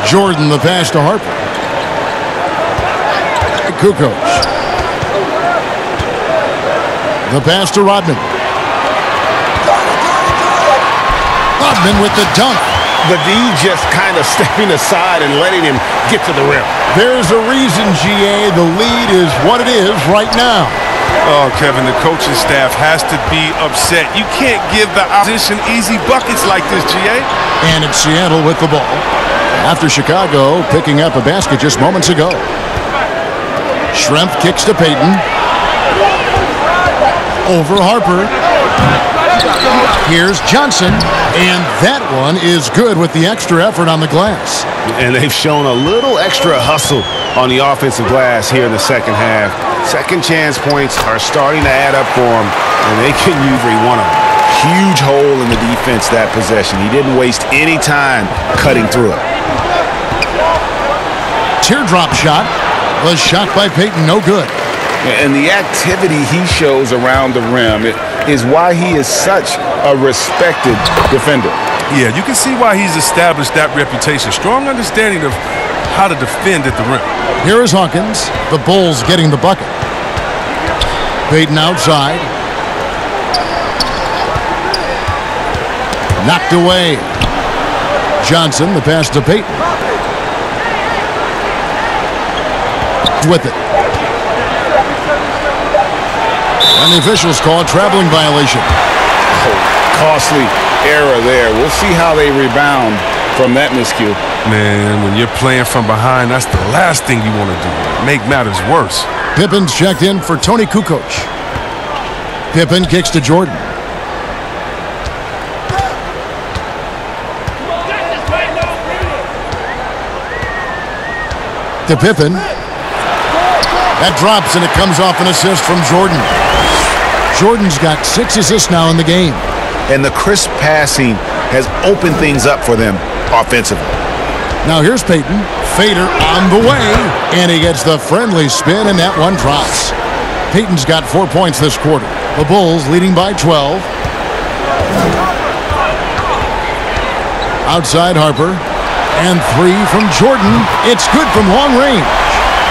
Jordan the pass to Harper. Kukoc. The pass to Rodman. Rodman with the dunk. The D just kind of stepping aside and letting him get to the rim. There's a reason, GA, the lead is what it is right now. Oh, Kevin, the coaching staff has to be upset. You can't give the opposition easy buckets like this, GA. And it's Seattle with the ball. After Chicago picking up a basket just moments ago. Schrempf kicks to Payton. Over Harper. Here's Johnson, and that one is good with the extra effort on the glass. And they've shown a little extra hustle on the offensive glass here in the second half. Second chance points are starting to add up for him, and they can use every one of them. Huge hole in the defense that possession. He didn't waste any time cutting through it. Teardrop shot was shot by Payton, no good. And the activity he shows around the rim is why he is such a respected defender. Yeah, you can see why he's established that reputation. Strong understanding of how to defend at the rim. Here is Hawkins. The Bulls getting the bucket. Payton outside. Knocked away. Johnson, the pass to Payton. With it. And the officials call a traveling violation. Oh, costly error there. We'll see how they rebound from that miscue. Man, when you're playing from behind, that's the last thing you want to do. Make matters worse. Pippen's checked in for Tony Kukoc. Pippen kicks to Jordan. To Pippen. That drops, and it comes off an assist from Jordan. Jordan's got 6 assists now in the game. And the crisp passing has opened things up for them offensively. Now here's Payton. Fader on the way, and he gets the friendly spin, and that one drops. Payton's got 4 points this quarter. The Bulls leading by 12. Outside Harper, and 3 from Jordan. It's good from long range.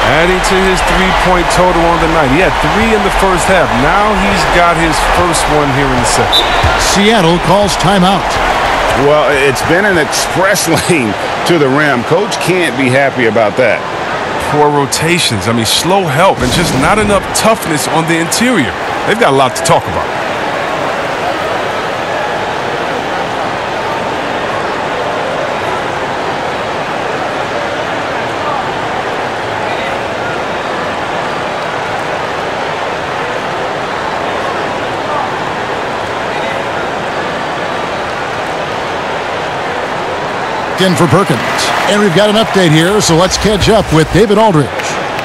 Adding to his three-point total on the night. He had 3 in the first half. Now he's got his first one here in the second. Seattle calls timeout. Well, it's been an express lane to the rim. Coach can't be happy about that. Poor rotations. I mean, slow help and just not enough toughness on the interior. They've got a lot to talk about. In for Perkins. And we've got an update here, so let's catch up with David Aldridge.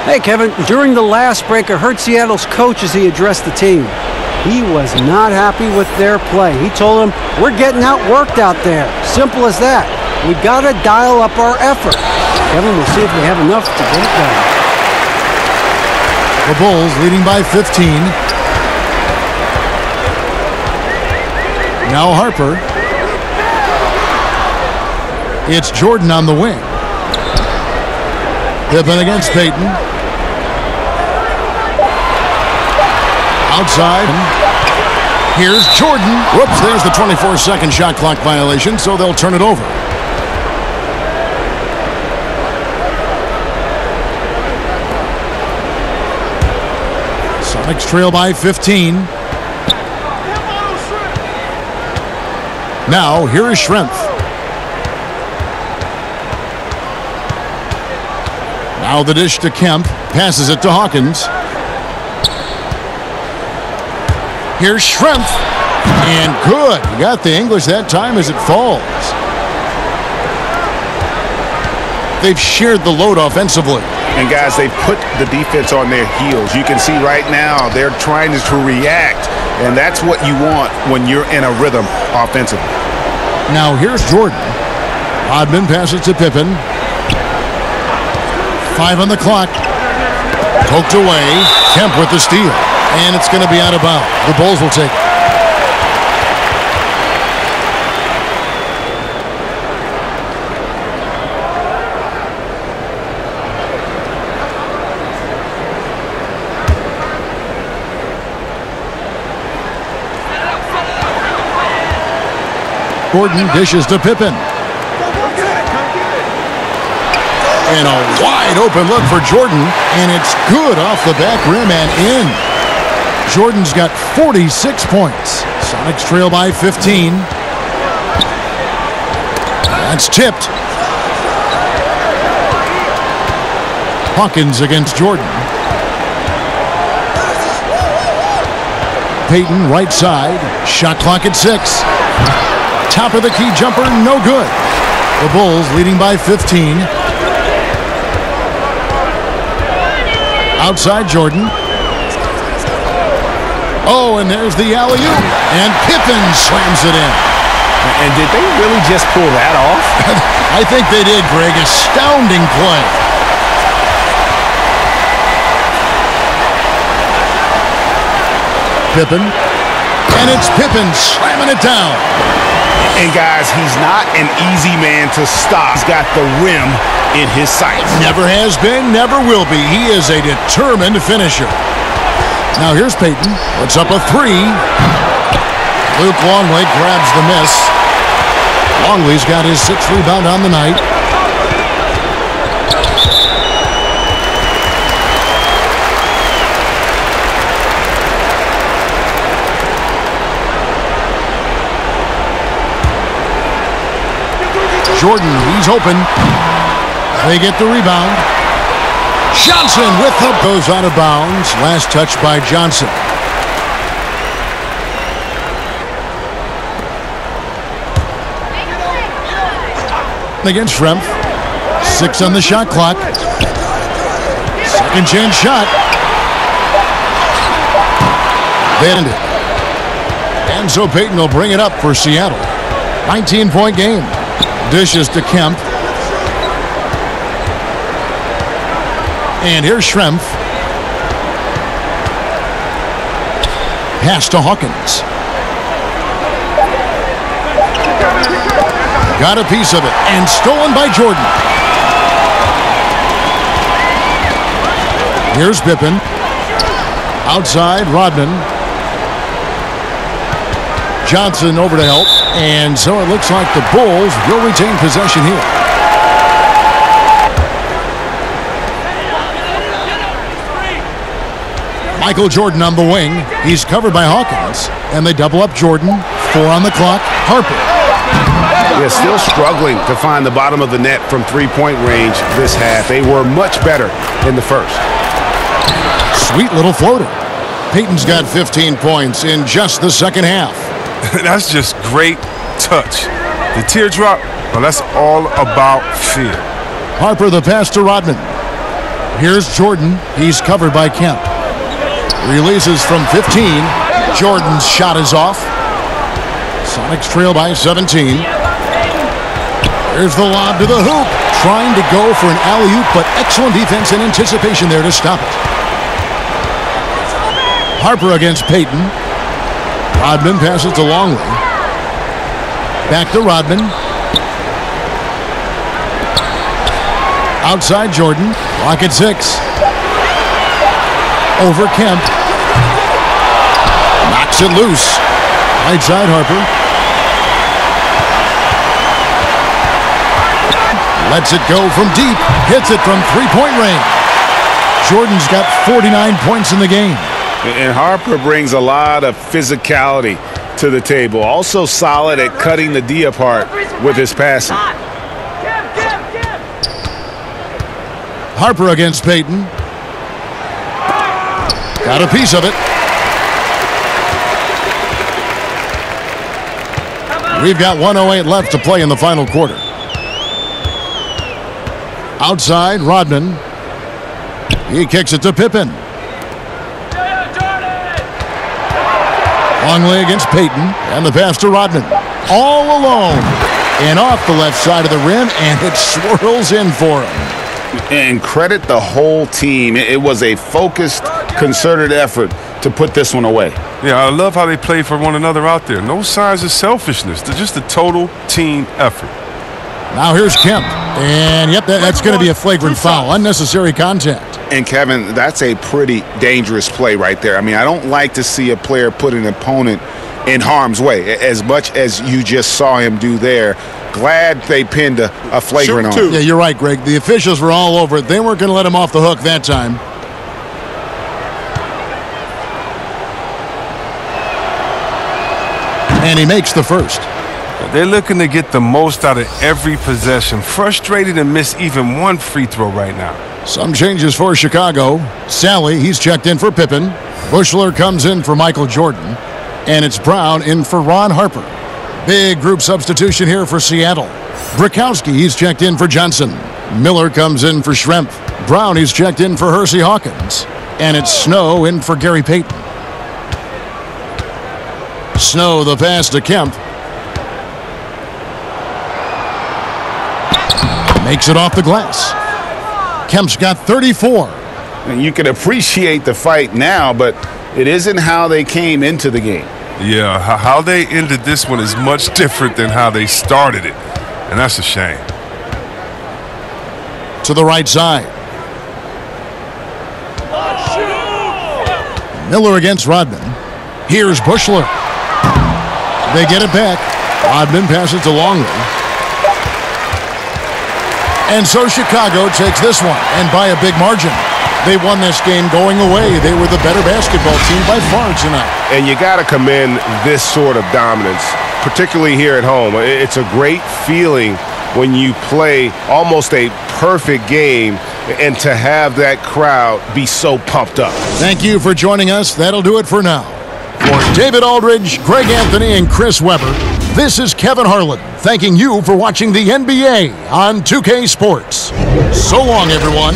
Hey, Kevin, during the last break, I heard Seattle's coach as he addressed the team. He was not happy with their play. He told them, we're getting outworked out there. Simple as that. We got to dial up our effort. Kevin, we'll see if we have enough to get it done. The Bulls leading by 15. Now Harper. It's Jordan on the wing. Pippen against Payton. Outside. Here's Jordan. Whoops, there's the 24-second shot clock violation, so they'll turn it over. Sonics trail by 15. Now, here is Schrempf. Now the dish to Kemp. Passes it to Hawkins. Here's Schrempf. And good. You got the English that time as it falls. They've shared the load offensively. And guys, they've put the defense on their heels. You can see right now they're trying to react. And that's what you want when you're in a rhythm offensively. Now here's Jordan. Rodman passes to Pippen. 5 on the clock. Poked away. Kemp with the steal. And it's going to be out of bounds. The Bulls will take it. Gordon dishes to Pippen. And a wide open look for Jordan, and it's good off the back rim and in. Jordan's got 46 points. Sonics trail by 15. That's tipped. Hawkins against Jordan. Payton right side. Shot clock at 6. Top of the key jumper, no good. The Bulls leading by 15. Outside Jordan. Oh, and there's the alley-oop. And Pippen slams it in. And did they really just pull that off? I think they did, Greg. Astounding play. Pippen. And it's Pippen slamming it down. And guys, he's not an easy man to stop. He's got the rim in his sights. Never has been, never will be. He is a determined finisher. Now here's Peyton. Puts up a three. Luke Longley grabs the miss. Longley's got his 6th rebound on the night. Jordan, he's open. They get the rebound. Johnson with the goes out of bounds. Last touch by Johnson. Against Schrempf. 6 on the shot clock. Second chance shot. They ended. And so Peyton will bring it up for Seattle. 19-point game. Dishes to Kemp. And here's Schrempf. Pass to Hawkins. Got a piece of it, and stolen by Jordan. Here's Pippen. Outside, Rodman. Johnson over to help, and so it looks like the Bulls will retain possession here. Michael Jordan on the wing. He's covered by Hawkins, and they double up Jordan. 4 on the clock. Harper. Yeah, still struggling to find the bottom of the net from three-point range this half. They were much better in the first. Sweet little floater. Peyton's got 15 points in just the second half. That's just great touch. The teardrop, well, that's all about fear. Harper the pass to Rodman. Here's Jordan. He's covered by Kemp. Releases from 15. Jordan's shot is off. Sonics trail by 17. There's the lob to the hoop. Trying to go for an alley-oop, but excellent defense and anticipation there to stop it. Harper against Peyton. Rodman passes to Longley. Back to Rodman. Outside Jordan. Clock at 6. Over Kemp. Knocks it loose. Right side Harper. Lets it go from deep. Hits it from three-point range. Jordan's got 49 points in the game. And Harper brings a lot of physicality to the table. Also solid at cutting the D apart with his passing. Harper against Peyton. Got a piece of it. We've got 1:08 left to play in the final quarter. Outside, Rodman. He kicks it to Pippen. Longley against Peyton, and the pass to Rodman. All alone, and off the left side of the rim, and it swirls in for him. And credit the whole team. It was a focused, concerted effort to put this one away. Yeah, I love how they play for one another out there. No signs of selfishness. They're just a total team effort. Now here's Kemp. And, yep, that's going to be a flagrant foul. Unnecessary contact. And, Kevin, that's a pretty dangerous play right there. I mean, I don't like to see a player put an opponent in harm's way, as much as you just saw him do there. Glad they pinned a flagrant on him. Yeah, you're right, Greg. The officials were all over it. They weren't going to let him off the hook that time. And he makes the first. They're looking to get the most out of every possession. Frustrated to miss even one free throw right now. Some changes for Chicago. Sally, he's checked in for Pippen. Bushler comes in for Michael Jordan. And it's Brown in for Ron Harper. Big group substitution here for Seattle. Brikowski, he's checked in for Johnson. Miller comes in for Schrempf. Brown, he's checked in for Hersey Hawkins. And it's Snow in for Gary Payton. Snow the pass to Kemp. Makes it off the glass. Kemp's got 34. And you can appreciate the fight now, but it isn't how they came into the game. Yeah, how they ended this one is much different than how they started it, and that's a shame. To the right side. Miller against Rodman. Here's Bushler. They get it back. Rodman passes to Longley. And so Chicago takes this one, and by a big margin. They won this game going away. They were the better basketball team by far tonight. And you got to commend this sort of dominance, particularly here at home. It's a great feeling when you play almost a perfect game and to have that crowd be so pumped up. Thank you for joining us. That'll do it for now. For David Aldridge, Greg Anthony, and Chris Webber, this is Kevin Harlan thanking you for watching the NBA on 2K Sports. So long, everyone.